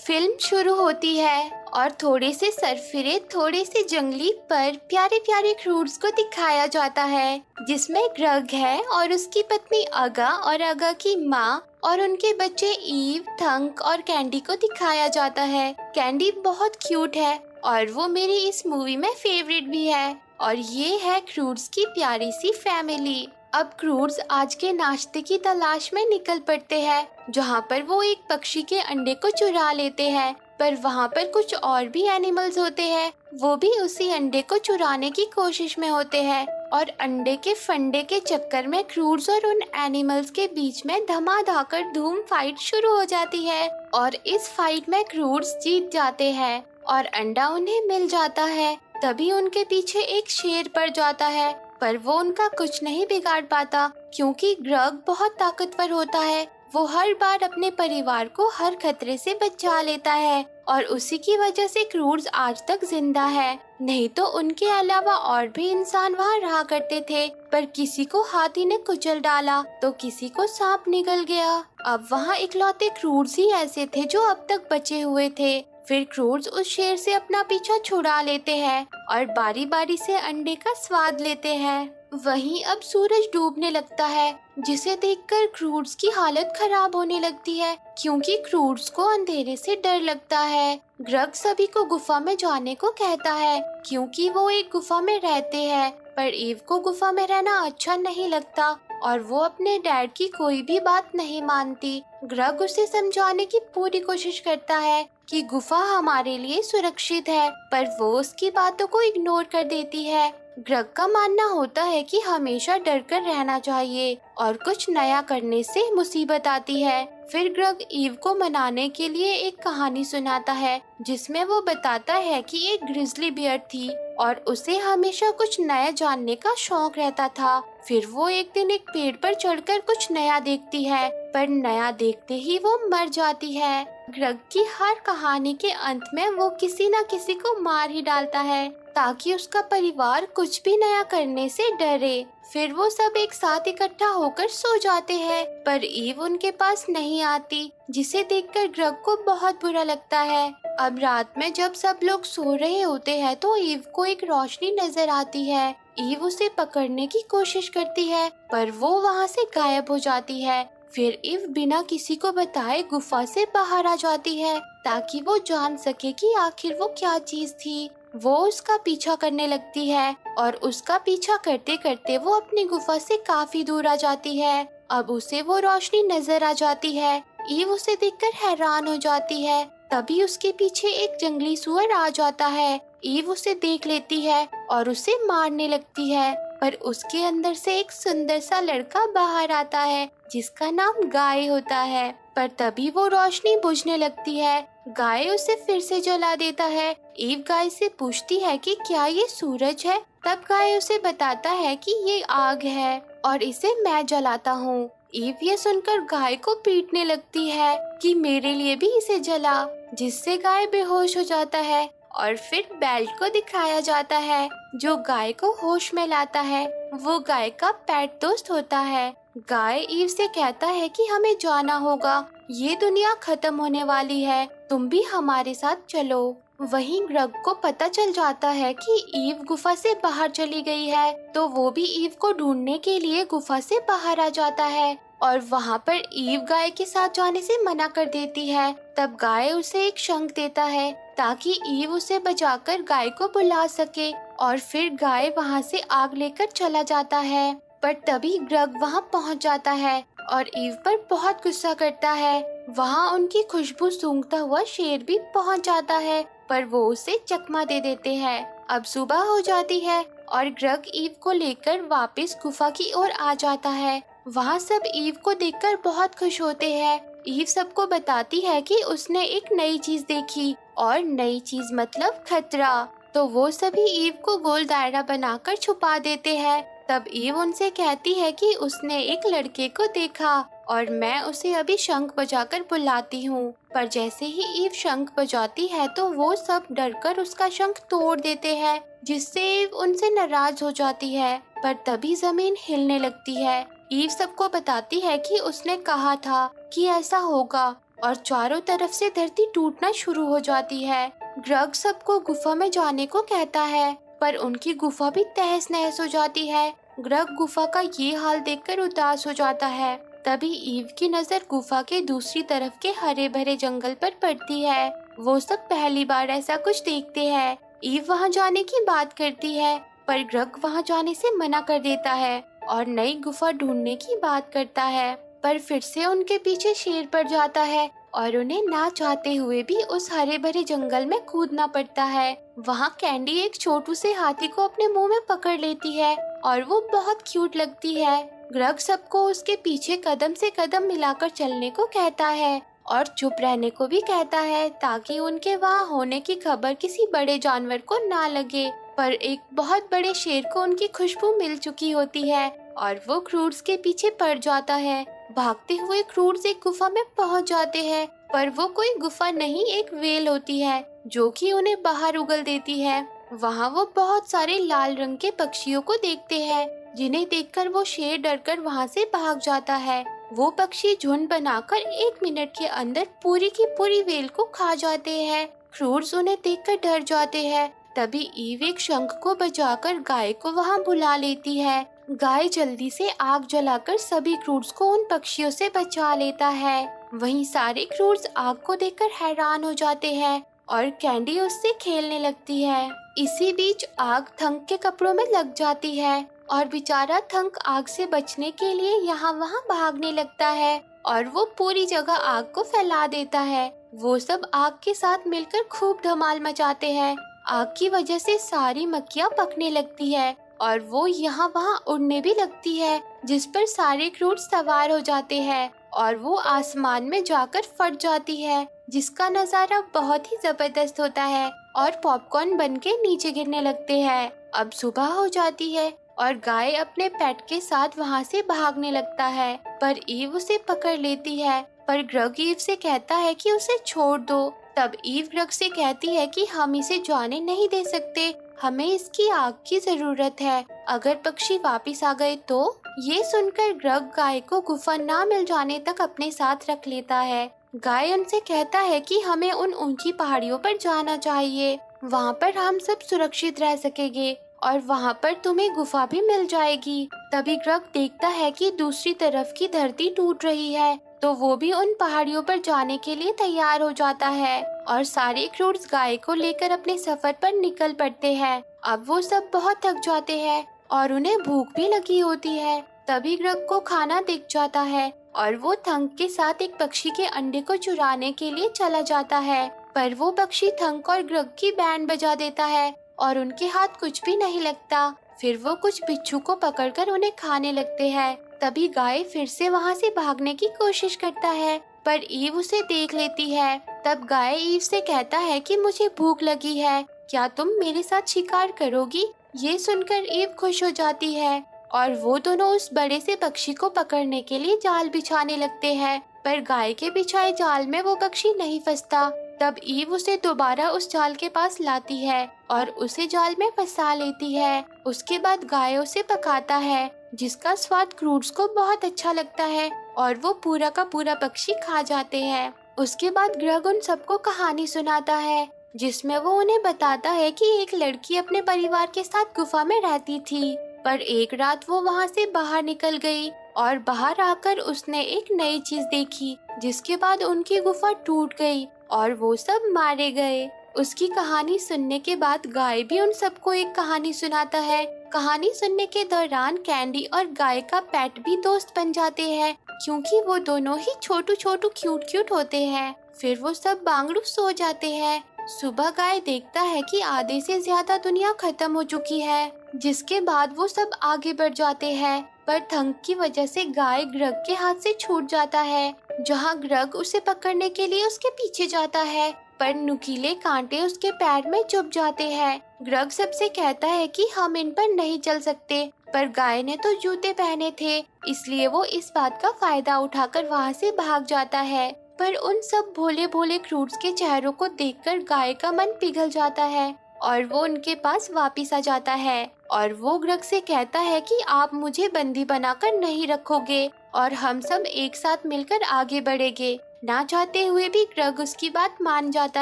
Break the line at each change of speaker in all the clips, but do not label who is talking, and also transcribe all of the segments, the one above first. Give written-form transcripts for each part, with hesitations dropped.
Film शुरू होती है और थोड़े से सरफिरे थोड़े से जंगली पर प्यारे प्यारे क्रूड्स को दिखाया जाता है, जिसमें ग्रग है और उसकी पत्नी अगा और अगा की माँ और उनके बच्चे ईव, थंक और कैंडी को दिखाया जाता है। कैंडी बहुत क्यूट है और वो मेरी इस मूवी में फेवरेट भी है। और ये है क्रूड्स की प्यारी सी फैमिली। अब क्रूड्स आज के नाश्ते की तलाश में निकल पड़ते हैं, जहाँ पर वो एक पक्षी के अंडे को चुरा लेते हैं। पर वहाँ पर कुछ और भी एनिमल्स होते हैं, वो भी उसी अंडे को चुराने की कोशिश में होते हैं। और अंडे के फंडे के चक्कर में क्रूड्स और उन एनिमल्स के बीच में धमाधम धूम फाइट शुरू हो जाती है। और इस फाइट में क्रूड्स जीत जाते हैं और अंडा उन्हें मिल जाता है। तभी उनके पीछे एक शेर पड़ जाता है, पर वो उनका कुछ नहीं बिगाड़ पाता, क्योंकि ग्रग बहुत ताकतवर होता है। वो हर बार अपने परिवार को हर खतरे से बचा लेता है और उसी की वजह से क्रूड्स आज तक जिंदा है। नहीं तो उनके अलावा और भी इंसान वहाँ रहा करते थे, पर किसी को हाथी ने कुचल डाला तो किसी को सांप निगल गया। अब वहाँ इकलौते क्रूड्स ही ऐसे थे जो अब तक बचे हुए थे। फिर क्रूड्स उस शेर से अपना पीछा छुड़ा लेते हैं और बारी बारी से अंडे का स्वाद लेते हैं। वहीं अब सूरज डूबने लगता है, जिसे देखकर क्रूड्स की हालत खराब होने लगती है, क्योंकि क्रूड्स को अंधेरे से डर लगता है। ग्रग सभी को गुफा में जाने को कहता है, क्योंकि वो एक गुफा में रहते हैं। पर ईव को गुफा में रहना अच्छा नहीं लगता और वो अपने डैड की कोई भी बात नहीं मानती। ग्रग उसे समझाने की पूरी कोशिश करता है कि गुफा हमारे लिए सुरक्षित है, पर वो उसकी बातों को इग्नोर कर देती है। ग्रग का मानना होता है कि हमेशा डर कर रहना चाहिए और कुछ नया करने से मुसीबत आती है। फिर ग्रग ईव को मनाने के लिए एक कहानी सुनाता है, जिसमें वो बताता है कि एक ग्रिजली बियर थी और उसे हमेशा कुछ नया जानने का शौक रहता था। फिर वो एक दिन एक पेड़ पर चढ़कर कुछ नया देखती है, पर नया देखते ही वो मर जाती है। ग्रग की हर कहानी के अंत में वो किसी न किसी को मार ही डालता है, ताकि उसका परिवार कुछ भी नया करने से डरे। फिर वो सब एक साथ इकट्ठा होकर सो जाते हैं, पर ईव उनके पास नहीं आती, जिसे देखकर ग्रग को बहुत बुरा लगता है। अब रात में जब सब लोग सो रहे होते हैं तो ईव को एक रोशनी नजर आती है। ईव उसे पकड़ने की कोशिश करती है, पर वो वहाँ से गायब हो जाती है। फिर ईव बिना किसी को बताए गुफा से बाहर आ जाती है, ताकि वो जान सके कि आखिर वो क्या चीज थी। वो उसका पीछा करने लगती है और उसका पीछा करते करते वो अपनी गुफा से काफी दूर आ जाती है। अब उसे वो रोशनी नजर आ जाती है। ईव उसे देखकर हैरान हो जाती है। तभी उसके पीछे एक जंगली सुअर आ जाता है। ईव उसे देख लेती है और उसे मारने लगती है, पर उसके अंदर से एक सुंदर सा लड़का बाहर आता है, जिसका नाम गाय होता है। पर तभी वो रोशनी बुझने लगती है। गाय उसे फिर से जला देता है। ईव गाय से पूछती है कि क्या ये सूरज है? तब गाय उसे बताता है कि ये आग है और इसे मैं जलाता हूँ। ईव ये सुनकर गाय को पीटने लगती है कि मेरे लिए भी इसे जला, जिससे गाय बेहोश हो जाता है। और फिर बेल्ट को दिखाया जाता है, जो गाय को होश में लाता है। वो गाय का पेट दोस्त होता है। गाय ईव से कहता है कि हमें जाना होगा, ये दुनिया खत्म होने वाली है, तुम भी हमारे साथ चलो। वहीं ग्रग को पता चल जाता है कि ईव गुफा से बाहर चली गई है, तो वो भी ईव को ढूंढने के लिए गुफा से बाहर आ जाता है। और वहाँ पर ईव गाय के साथ जाने से मना कर देती है। तब गाय उसे एक शंख देता है, ताकि ईव उसे बचाकर गाय को बुला सके। और फिर गाय वहाँ से आग लेकर चला जाता है। पर तभी ग्रग वहाँ पहुँच जाता है और ईव पर बहुत गुस्सा करता है। वहाँ उनकी खुशबू सूंघता हुआ शेर भी पहुँच जाता है, पर वो उसे चकमा दे देते हैं। अब सुबह हो जाती है और ग्रग ईव को लेकर वापस गुफा की ओर आ जाता है। वहाँ सब ईव को देखकर बहुत खुश होते हैं। ईव सबको बताती है कि उसने एक नई चीज देखी, और नई चीज मतलब खतरा। तो वो सभी ईव को गोल दायरा बनाकर छुपा देते हैं। तब ईव उनसे कहती है कि उसने एक लड़के को देखा और मैं उसे अभी शंख बजाकर बुलाती हूँ। पर जैसे ही ईव शंख बजाती है तो वो सब डरकर उसका शंख तोड़ देते हैं, जिससे ईव उनसे नाराज हो जाती है। पर तभी जमीन हिलने लगती है। ईव सबको बताती है कि उसने कहा था कि ऐसा होगा, और चारों तरफ से धरती टूटना शुरू हो जाती है। ग्रग सबको गुफा में जाने को कहता है, पर उनकी गुफा भी तहस नहस हो जाती है। ग्रग गुफा का ये हाल देखकर उदास हो जाता है। तभी ईव की नजर गुफा के दूसरी तरफ के हरे भरे जंगल पर पड़ती है। वो सब पहली बार ऐसा कुछ देखते हैं। ईव वहाँ जाने की बात करती है, पर ग्रग वहाँ जाने से मना कर देता है और नई गुफा ढूंढने की बात करता है। पर फिर से उनके पीछे शेर पड़ जाता है और उन्हें ना चाहते हुए भी उस हरे भरे जंगल में कूदना पड़ता है। वहाँ कैंडी एक छोटू से हाथी को अपने मुंह में पकड़ लेती है और वो बहुत क्यूट लगती है। ग्रग सबको उसके पीछे कदम से कदम मिलाकर चलने को कहता है और चुप रहने को भी कहता है, ताकि उनके वहाँ होने की खबर किसी बड़े जानवर को ना लगे। पर एक बहुत बड़े शेर को उनकी खुशबू मिल चुकी होती है और वो क्रूड्स के पीछे पड़ जाता है। भागते हुए क्रूड्स एक गुफा में पहुंच जाते हैं, पर वो कोई गुफा नहीं, एक वेल होती है जो कि उन्हें बाहर उगल देती है। वहाँ वो बहुत सारे लाल रंग के पक्षियों को देखते हैं, जिन्हें देखकर वो शेर डरकर वहाँ से भाग जाता है। वो पक्षी झुंड बनाकर 1 मिनट के अंदर पूरी की पूरी वेल को खा जाते हैं। क्रूड्स उन्हें देखकर डर जाते हैं। तभी ईव एक शंख को बजाकर गाय को वहाँ बुला लेती है। गाय जल्दी से आग जलाकर सभी क्रूड्स को उन पक्षियों से बचा लेता है। वहीं सारे क्रूड्स आग को देखकर हैरान हो जाते हैं और कैंडी उससे खेलने लगती है। इसी बीच आग थंक के कपड़ों में लग जाती है और बेचारा थंक आग से बचने के लिए यहाँ वहाँ भागने लगता है और वो पूरी जगह आग को फैला देता है। वो सब आग के साथ मिलकर खूब धमाल मचाते हैं। आग की वजह से सारी मक्खियाँ पकने लगती है और वो यहाँ वहाँ उड़ने भी लगती है, जिस पर सारे क्रूड सवार हो जाते हैं और वो आसमान में जाकर फट जाती है, जिसका नजारा बहुत ही जबरदस्त होता है और पॉपकॉर्न बनके नीचे गिरने लगते हैं। अब सुबह हो जाती है और गाय अपने पेट के साथ वहाँ से भागने लगता है, पर ईव उसे पकड़ लेती है। पर ग्रग ईव से कहता है कि उसे छोड़ दो। तब ईव ग्रग से कहती है कि हम इसे जाने नहीं दे सकते, हमें इसकी आग की जरूरत है। अगर पक्षी वापस आ गए तो? ये सुनकर ग्रग गाय को गुफा ना मिल जाने तक अपने साथ रख लेता है। गाय उनसे कहता है कि हमें उन ऊंची पहाड़ियों पर जाना चाहिए, वहाँ पर हम सब सुरक्षित रह सकेंगे और वहाँ पर तुम्हें गुफा भी मिल जाएगी। तभी ग्रग देखता है कि दूसरी तरफ की धरती टूट रही है, तो वो भी उन पहाड़ियों पर जाने के लिए तैयार हो जाता है और सारे क्रूड्स गाय को लेकर अपने सफर पर निकल पड़ते हैं। अब वो सब बहुत थक जाते हैं और उन्हें भूख भी लगी होती है। तभी ग्रग को खाना दिख जाता है और वो थंक के साथ एक पक्षी के अंडे को चुराने के लिए चला जाता है, पर वो पक्षी थंक और ग्रग की बैंड बजा देता है और उनके हाथ कुछ भी नहीं लगता। फिर वो कुछ बिच्छू को पकड़कर उन्हें खाने लगते हैं। तभी गाय फिर से वहाँ से भागने की कोशिश करता है, पर ईव उसे देख लेती है। तब गाय ईव से कहता है कि मुझे भूख लगी है, क्या तुम मेरे साथ शिकार करोगी? ये सुनकर ईव खुश हो जाती है और वो दोनों उस बड़े से पक्षी को पकड़ने के लिए जाल बिछाने लगते हैं, पर गाय के बिछाए जाल में वो पक्षी नहीं फंसता। तब ईव उसे दोबारा उस जाल के पास लाती है और उसे जाल में फंसा लेती है। उसके बाद गाय उसे पकाता है, जिसका स्वाद क्रूड्स को बहुत अच्छा लगता है और वो पूरा का पूरा पक्षी खा जाते हैं। उसके बाद ग्रग उन सबको कहानी सुनाता है, जिसमें वो उन्हें बताता है कि एक लड़की अपने परिवार के साथ गुफा में रहती थी, पर एक रात वो वहाँ से बाहर निकल गई और बाहर आकर उसने एक नई चीज देखी, जिसके बाद उनकी गुफा टूट गई और वो सब मारे गए। उसकी कहानी सुनने के बाद गाय भी उन सबको एक कहानी सुनाता है। कहानी सुनने के दौरान कैंडी और गाय का पेट भी दोस्त बन जाते हैं, क्योंकि वो दोनों ही छोटू छोटू क्यूट क्यूट होते हैं। फिर वो सब बांगड़ू सो जाते हैं। सुबह गाय देखता है कि आधे से ज्यादा दुनिया खत्म हो चुकी है, जिसके बाद वो सब आगे बढ़ जाते हैं, पर थंक की वजह से गाय ग्रग के हाथ से छूट जाता है। जहाँ ग्रग उसे पकड़ने के लिए उसके पीछे जाता है, पर नुकीले कांटे उसके पैर में चुभ जाते हैं। ग्रग सबसे कहता है कि हम इन पर नहीं चल सकते, पर गाय ने तो जूते पहने थे, इसलिए वो इस बात का फायदा उठाकर वहाँ से भाग जाता है। पर उन सब भोले भोले क्रूड्स के चेहरों को देखकर गाय का मन पिघल जाता है और वो उनके पास वापिस आ जाता है और वो ग्रग से कहता है कि आप मुझे बंदी बनाकर नहीं रखोगे और हम सब एक साथ मिलकर आगे बढ़ेंगे। ना चाहते हुए भी ग्रग उसकी बात मान जाता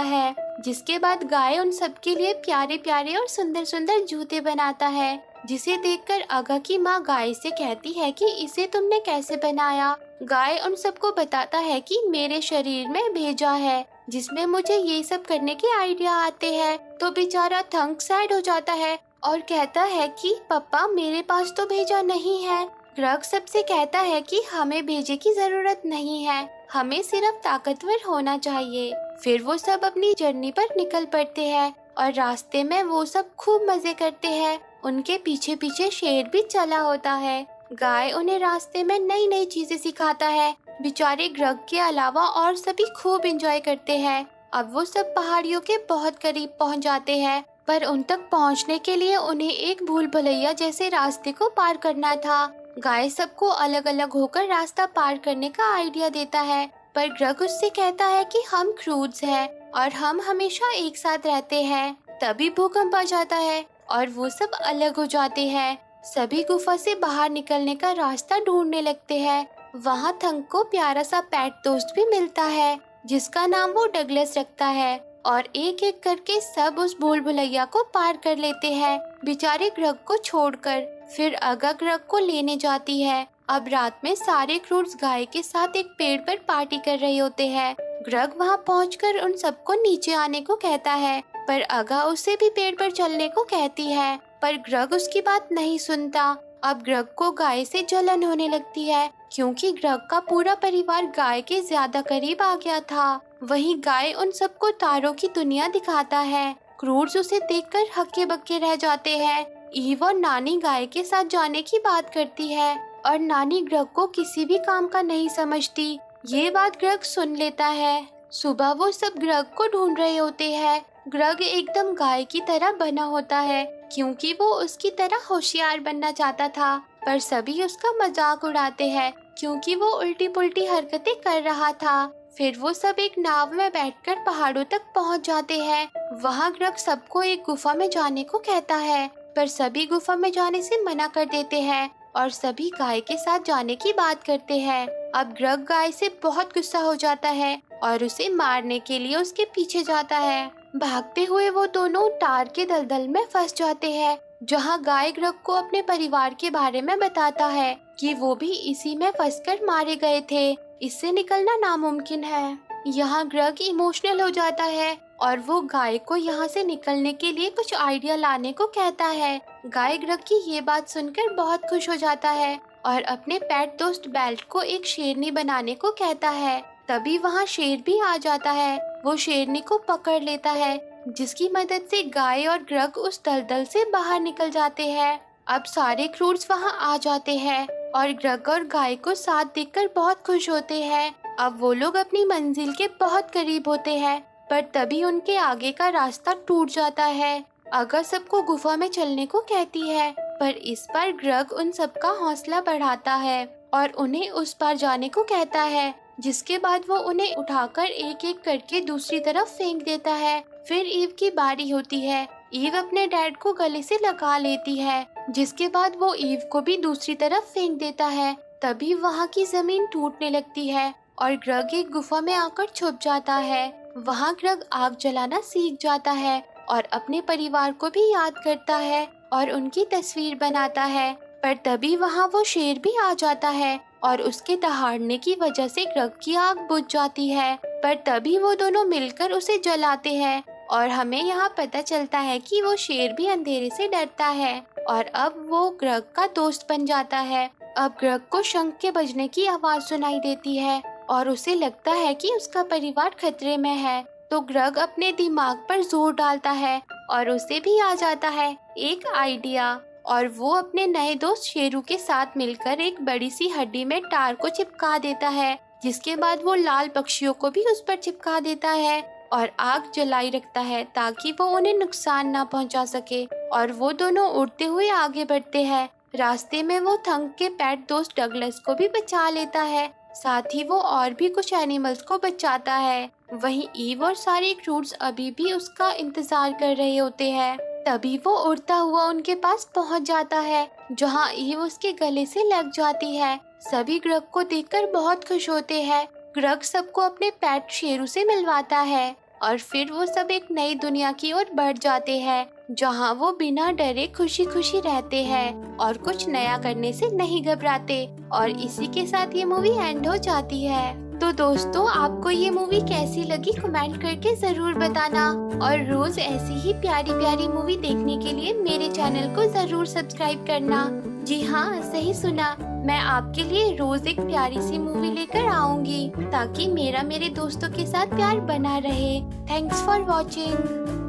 है, जिसके बाद गाय उन सबके लिए प्यारे प्यारे और सुंदर सुंदर जूते बनाता है, जिसे देखकर अगा की माँ गाय से कहती है कि इसे तुमने कैसे बनाया। गाय उन सबको बताता है कि मेरे शरीर में भेजा है, जिसमें मुझे ये सब करने के आइडिया आते हैं। तो बेचारा थंक सैड हो जाता है और कहता है कि पापा मेरे पास तो भेजा नहीं है। ग्रग सबसे कहता है कि हमें भेजे की जरूरत नहीं है, हमें सिर्फ ताकतवर होना चाहिए। फिर वो सब अपनी जर्नी पर निकल पड़ते हैं और रास्ते में वो सब खूब मजे करते हैं। उनके पीछे पीछे शेर भी चला होता है। गाय उन्हें रास्ते में नई नई चीजें सिखाता है। बेचारे ग्रग के अलावा और सभी खूब एंजॉय करते हैं। अब वो सब पहाड़ियों के बहुत करीब पहुंच जाते हैं, पर उन तक पहुंचने के लिए उन्हें एक भूल भुलैया जैसे रास्ते को पार करना था। गाय सबको अलग अलग होकर रास्ता पार करने का आइडिया देता है, पर ग्रग उससे कहता है कि हम क्रूड्स हैं और हम हमेशा एक साथ रहते हैं। तभी भूकंप आ जाता है और वो सब अलग हो जाते हैं। सभी गुफा से बाहर निकलने का रास्ता ढूंढने लगते हैं। वहाँ थंक को प्यारा सा पेट दोस्त भी मिलता है, जिसका नाम वो डगलस रखता है, और एक एक करके सब उस भूल भुलैया को पार कर लेते हैं, बेचारे ग्रग को छोड़कर। फिर अगा ग्रग को लेने जाती है। अब रात में सारे क्रूड्स गाय के साथ एक पेड़ पर पार्टी कर रहे होते हैं। ग्रग वहाँ पहुंचकर उन सबको नीचे आने को कहता है, पर अगा उसे भी पेड़ पर चलने को कहती है, पर ग्रग उसकी बात नहीं सुनता। अब ग्रग को गाय से जलन होने लगती है, क्योंकि ग्रग का पूरा परिवार गाय के ज्यादा करीब आ गया था। वहीं गाय उन सबको तारों की दुनिया दिखाता है। क्रूड्स उसे देखकर हक्के बक्के रह जाते हैं। ईव और नानी गाय के साथ जाने की बात करती है और नानी ग्रग को किसी भी काम का नहीं समझती। ये बात ग्रग सुन लेता है। सुबह वो सब ग्रग को ढूंढ रहे होते हैं। ग्रग एकदम गाय की तरह बना होता है, क्योंकि वो उसकी तरह होशियार बनना चाहता था, पर सभी उसका मजाक उड़ाते हैं क्योंकि वो उल्टी पुल्टी हरकतें कर रहा था। फिर वो सब एक नाव में बैठकर पहाड़ों तक पहुंच जाते हैं। वहाँ ग्रग सबको एक गुफा में जाने को कहता है, पर सभी गुफा में जाने से मना कर देते हैं और सभी गाय के साथ जाने की बात करते हैं। अब ग्रग गाय से बहुत गुस्सा हो जाता है और उसे मारने के लिए उसके पीछे जाता है। भागते हुए वो दोनों टार के दलदल में फंस जाते हैं, जहाँ गाय ग्रग को अपने परिवार के बारे में बताता है कि वो भी इसी में फंसकर मारे गए थे, इससे निकलना नामुमकिन है। यहाँ ग्रग इमोशनल हो जाता है और वो गाय को यहाँ से निकलने के लिए कुछ आइडिया लाने को कहता है। गाय ग्रग की ये बात सुनकर बहुत खुश हो जाता है और अपने पेट दोस्त बेल्ट को एक शेरनी बनाने को कहता है। तभी वहाँ शेर भी आ जाता है। वो शेरनी को पकड़ लेता है, जिसकी मदद से गाय और ग्रग उस दलदल से बाहर निकल जाते हैं। अब सारे क्रूड्स वहाँ आ जाते हैं और ग्रग और गाय को साथ देखकर बहुत खुश होते हैं। अब वो लोग अपनी मंजिल के बहुत करीब होते हैं, पर तभी उनके आगे का रास्ता टूट जाता है। अगा सबको गुफा में चलने को कहती है, पर इस बार ग्रग उन सबका हौसला बढ़ाता है और उन्हें उस पार जाने को कहता है, जिसके बाद वो उन्हें उठाकर एक एक करके दूसरी तरफ फेंक देता है। फिर ईव की बारी होती है। ईव अपने डैड को गले से लगा लेती है, जिसके बाद वो ईव को भी दूसरी तरफ फेंक देता है। तभी वहाँ की जमीन टूटने लगती है और ग्रग एक गुफा में आकर छुप जाता है। वहाँ ग्रग आग जलाना सीख जाता है और अपने परिवार को भी याद करता है और उनकी तस्वीर बनाता है। पर तभी वहाँ वो शेर भी आ जाता है और उसके दहाड़ने की वजह से ग्रग की आग बुझ जाती है। पर तभी वो दोनों मिलकर उसे जलाते हैं और हमें यहाँ पता चलता है कि वो शेर भी अंधेरे से डरता है और अब वो ग्रग का दोस्त बन जाता है। अब ग्रग को शंख के बजने की आवाज सुनाई देती है और उसे लगता है कि उसका परिवार खतरे में है। तो ग्रग अपने दिमाग पर जोर डालता है और उसे भी आ जाता है एक आइडिया, और वो अपने नए दोस्त शेरू के साथ मिलकर एक बड़ी सी हड्डी में टार को चिपका देता है, जिसके बाद वो लाल पक्षियों को भी उस पर चिपका देता है और आग जलाई रखता है ताकि वो उन्हें नुकसान ना पहुंचा सके। और वो दोनों उड़ते हुए आगे बढ़ते हैं। रास्ते में वो थंक के पेट दोस्त डगलस को भी बचा लेता है, साथ ही वो और भी कुछ एनिमल्स को बचाता है। वहीं ईव और सारे क्रूड्स अभी भी उसका इंतजार कर रहे होते हैं। तभी वो उड़ता हुआ उनके पास पहुंच जाता है, जहां ईव उसके गले से लग जाती है। सभी ग्रग को देखकर बहुत खुश होते हैं। ग्रग सबको अपने पेट शेरू से मिलवाता है और फिर वो सब एक नई दुनिया की ओर बढ़ जाते हैं, जहाँ वो बिना डरे खुशी खुशी रहते हैं और कुछ नया करने से नहीं घबराते। और इसी के साथ ये मूवी एंड हो जाती है। तो दोस्तों, आपको ये मूवी कैसी लगी कमेंट करके जरूर बताना और रोज ऐसी ही प्यारी प्यारी मूवी देखने के लिए मेरे चैनल को जरूर सब्सक्राइब करना। जी हाँ, सही सुना, मैं आपके लिए रोज एक प्यारी सी मूवी लेकर आऊंगी ताकि मेरे दोस्तों के साथ प्यार बना रहे। Thanks for watching.